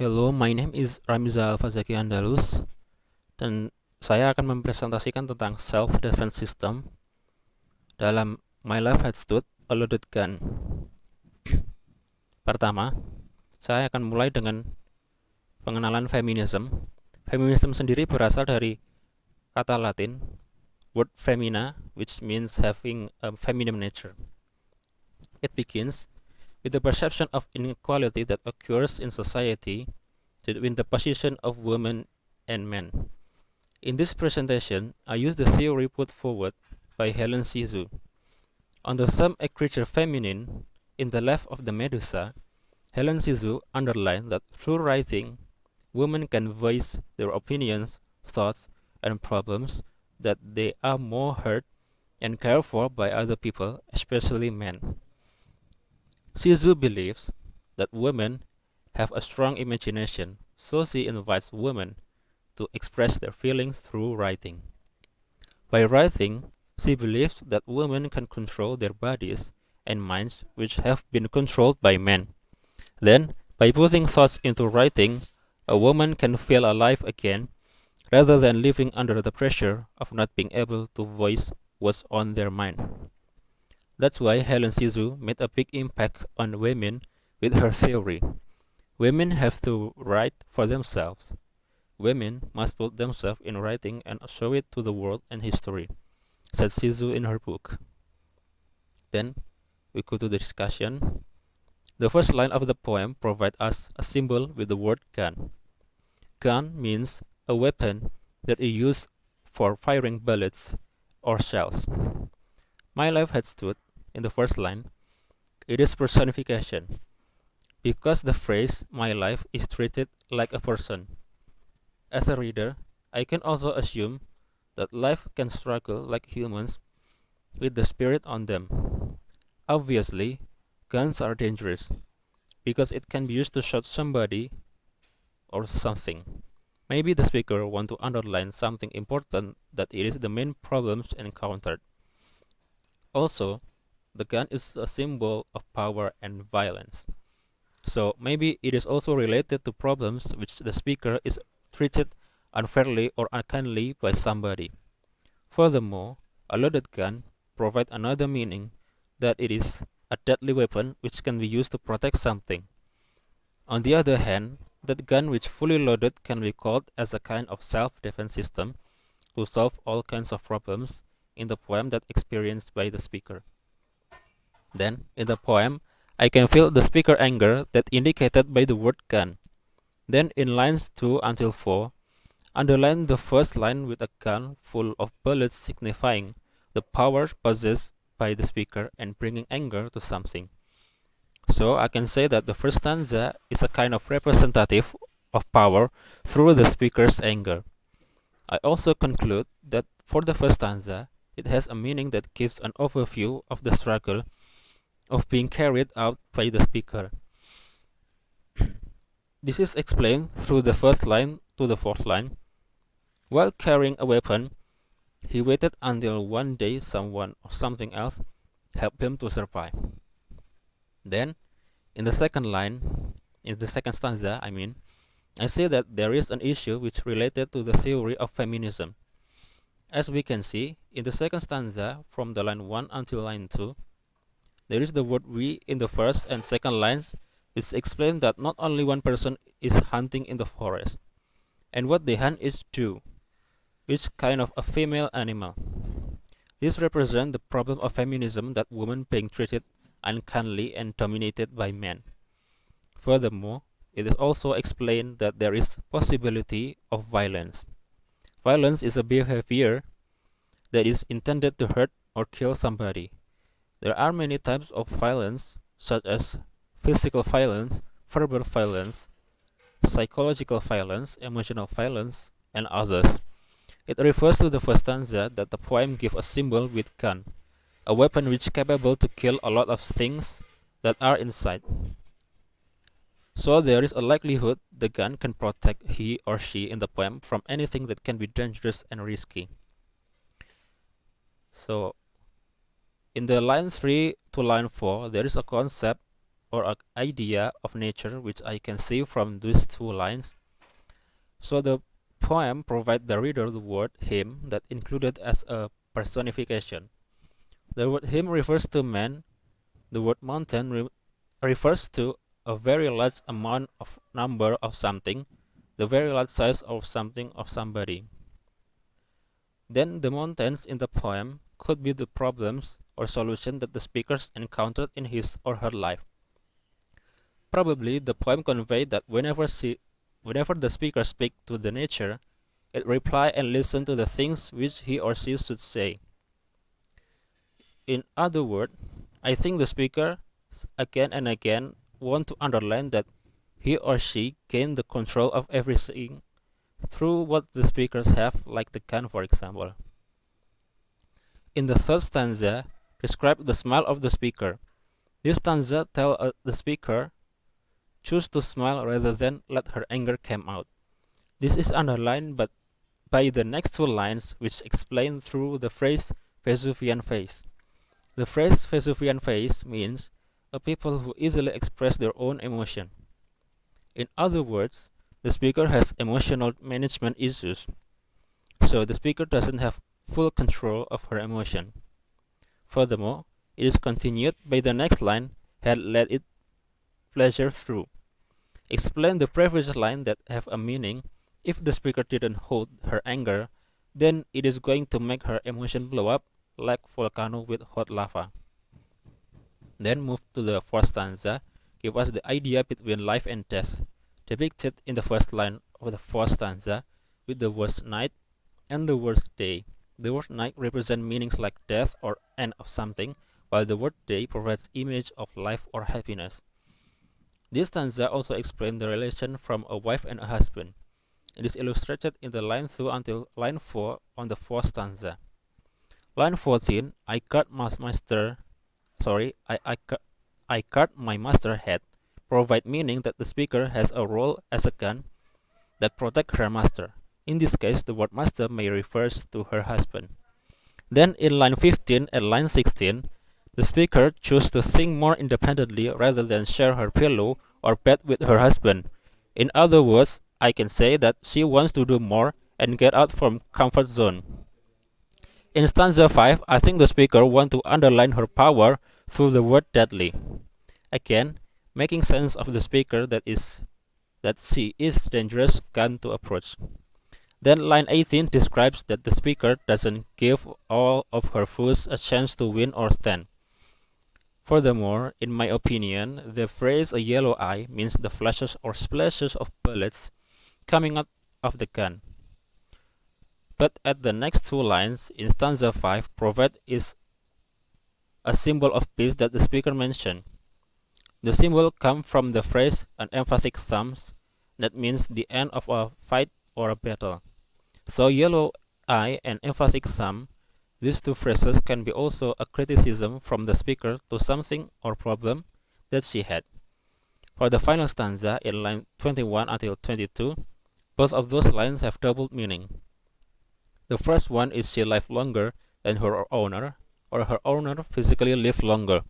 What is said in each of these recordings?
Hello, my name is Ramyza Alvazagi Andalus dan saya akan mempresentasikan tentang self-defense system dalam My Life Had Stood a Loaded Gun. Pertama, saya akan mulai dengan pengenalan feminism. Feminism sendiri berasal dari kata Latin word femina, which means having a feminine nature. It begins with the perception of inequality that occurs in society between the position of women and men. In this presentation, I use the theory put forward by Helen Sizu. On the term a creature feminine, in the left of the Medusa, Helen Sizu underlined that through writing, women can voice their opinions, thoughts, and problems that they are more heard and cared for by other people, especially men. Sizu believes that women have a strong imagination, so she invites women to express their feelings through writing. By writing, she believes that women can control their bodies and minds which have been controlled by men. Then, by putting thoughts into writing, a woman can feel alive again rather than living under the pressure of not being able to voice what's on their mind. That's why Helen Sizu made a big impact on women with her theory. Women have to write for themselves. Women must put themselves in writing and show it to the world and history, said Sizu in her book. Then, we go to the discussion. The first line of the poem provides us a symbol with the word gun. Gun means a weapon that is used for firing bullets or shells. My life had stood in the first line. It is personification, because the phrase my life is treated like a person. As a reader, I can also assume that life can struggle like humans with the spirit on them. Obviously, guns are dangerous because it can be used to shoot somebody or something. Maybe the speaker want to underline something important, that it is the main problems encountered. Also, the gun is a symbol of power and violence. So maybe it is also related to problems which the speaker is treated unfairly or unkindly by somebody. Furthermore, a loaded gun provides another meaning, that it is a deadly weapon which can be used to protect something. On the other hand, that gun which fully loaded can be called as a kind of self-defense system to solve all kinds of problems in the poem that experienced by the speaker. Then, in the poem, I can feel the speaker anger that indicated by the word gun. Then in lines 2 until 4, underline the first line with a gun full of bullets signifying the power possessed by the speaker and bringing anger to something. So I can say that the first stanza is a kind of representative of power through the speaker's anger. I also conclude that for the first stanza, it has a meaning that gives an overview of the struggle of being carried out by the speaker. This is explained through the first line to the fourth line. While carrying a weapon, he waited until one day someone or something else helped him to survive. Then, in the second stanza, I say that there is an issue which related to the theory of feminism. As we can see, in the second stanza, from the line 1 until line 2, there is the word we in the first and second lines, which explain that not only one person is hunting in the forest, and what they hunt is two, which kind of a female animal. This represents the problem of feminism, that women being treated unkindly and dominated by men. Furthermore, it is also explained that there is possibility of violence. Violence is a behavior that is intended to hurt or kill somebody. There are many types of violence, such as physical violence, verbal violence, psychological violence, emotional violence, and others. It refers to the first stanza that the poem gives a symbol with gun, a weapon which is capable to kill a lot of things that are inside. So there is a likelihood the gun can protect he or she in the poem from anything that can be dangerous and risky. So, in the line 3 to line 4, there is a concept or an idea of nature which I can see from these two lines. So the poem provides the reader the word him that included as a personification. The word him refers to man, the word mountain refers to a very large amount of number of something, the very large size of something of somebody. Then the mountains in the poem could be the problems or solutions that the speakers encountered in his or her life. Probably the poem conveyed that whenever the speaker speaks to the nature, it reply and listen to the things which he or she should say. In other words, I think the speaker again and again want to underline that he or she gained the control of everything through what the speakers have, like the gun, for example. In the third stanza, describe the smile of the speaker. This stanza tells the speaker choose to smile rather than let her anger come out. This is underlined by the next two lines, which explain through the phrase Vesuvian face. The phrase Vesuvian face means a people who easily express their own emotion. In other words, the speaker has emotional management issues, so the speaker doesn't have full control of her emotion. Furthermore, it is continued by the next line, had let it pleasure through. Explain the previous line that have a meaning. If the speaker didn't hold her anger, then it is going to make her emotion blow up like volcano with hot lava. Then move to the fourth stanza, give us the idea between life and death, depicted in the first line of the fourth stanza with the words night and the word day. The word night represents meanings like death or end of something, while the word day provides image of life or happiness. This stanza also explains the relation from a wife and a husband. It is illustrated in the line 2 until line 4 on the fourth stanza. Line 14, I cut my master head, provide meaning that the speaker has a role as a gun that protect her master. In this case, the word master may refers to her husband. Then in line 15 and line 16, the speaker chose to think more independently rather than share her pillow or bed with her husband. In other words, I can say that she wants to do more and get out from comfort zone. In stanza 5, I think the speaker wants to underline her power through the word deadly. Again, making sense of the speaker that she is dangerous gun to approach. Then line 18 describes that the speaker doesn't give all of her foes a chance to win or stand. Furthermore, in my opinion, the phrase a yellow eye means the flashes or splashes of bullets coming out of the gun. But at the next two lines in stanza 5 provide is a symbol of peace that the speaker mentioned. The symbol comes from the phrase an emphatic thumb, that means the end of a fight or a battle. So yellow eye and emphatic thumb, these two phrases can be also a criticism from the speaker to something or problem that she had. For the final stanza in line 21 until 22, both of those lines have double meaning. The first one is she lived longer than her owner, or her owner physically lived longer.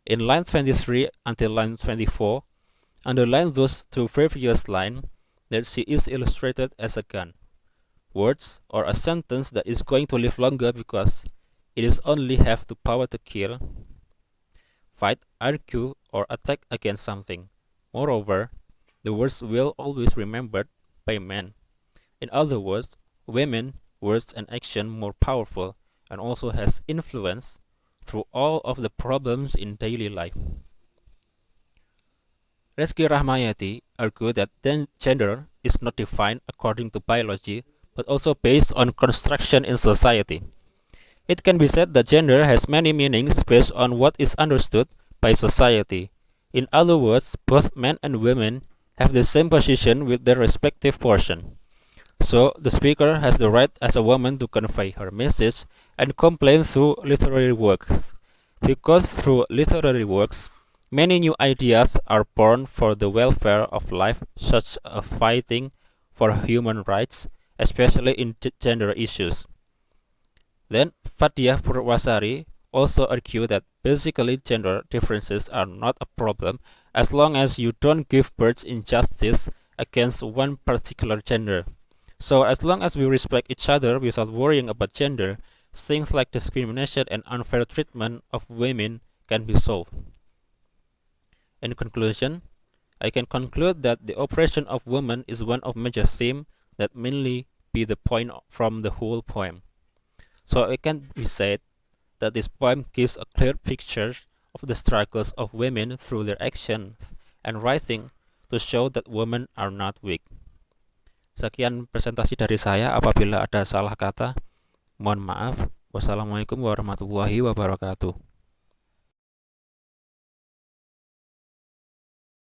In line 23 until line 24, underline those two previous lines that she is illustrated as a gun. Words or a sentence that is going to live longer because it is only have the power to kill, fight, argue, or attack against something. Moreover, the words will always remembered by men. In other words, women, words and action more powerful and also has influence through all of the problems in daily life. Reski Rahmayati argued that gender is not defined according to biology but also based on construction in society. It can be said that gender has many meanings based on what is understood by society. In other words, both men and women have the same position with their respective portion. So, the speaker has the right as a woman to convey her message and complain through literary works. Because through literary works, many new ideas are born for the welfare of life, such as fighting for human rights, especially in gender issues. Then, Fathia Purwasari also argue that basically gender differences are not a problem as long as you don't give birth injustice against one particular gender. So as long as we respect each other without worrying about gender, things like discrimination and unfair treatment of women can be solved. In conclusion, I can conclude that the oppression of women is one of major themes that mainly be the point from the whole poem. So it can be said that this poem gives a clear picture of the struggles of women through their actions and writing to show that women are not weak. Sekian presentasi dari saya. Apabila ada salah kata, mohon maaf. Wassalamualaikum warahmatullahi wabarakatuh.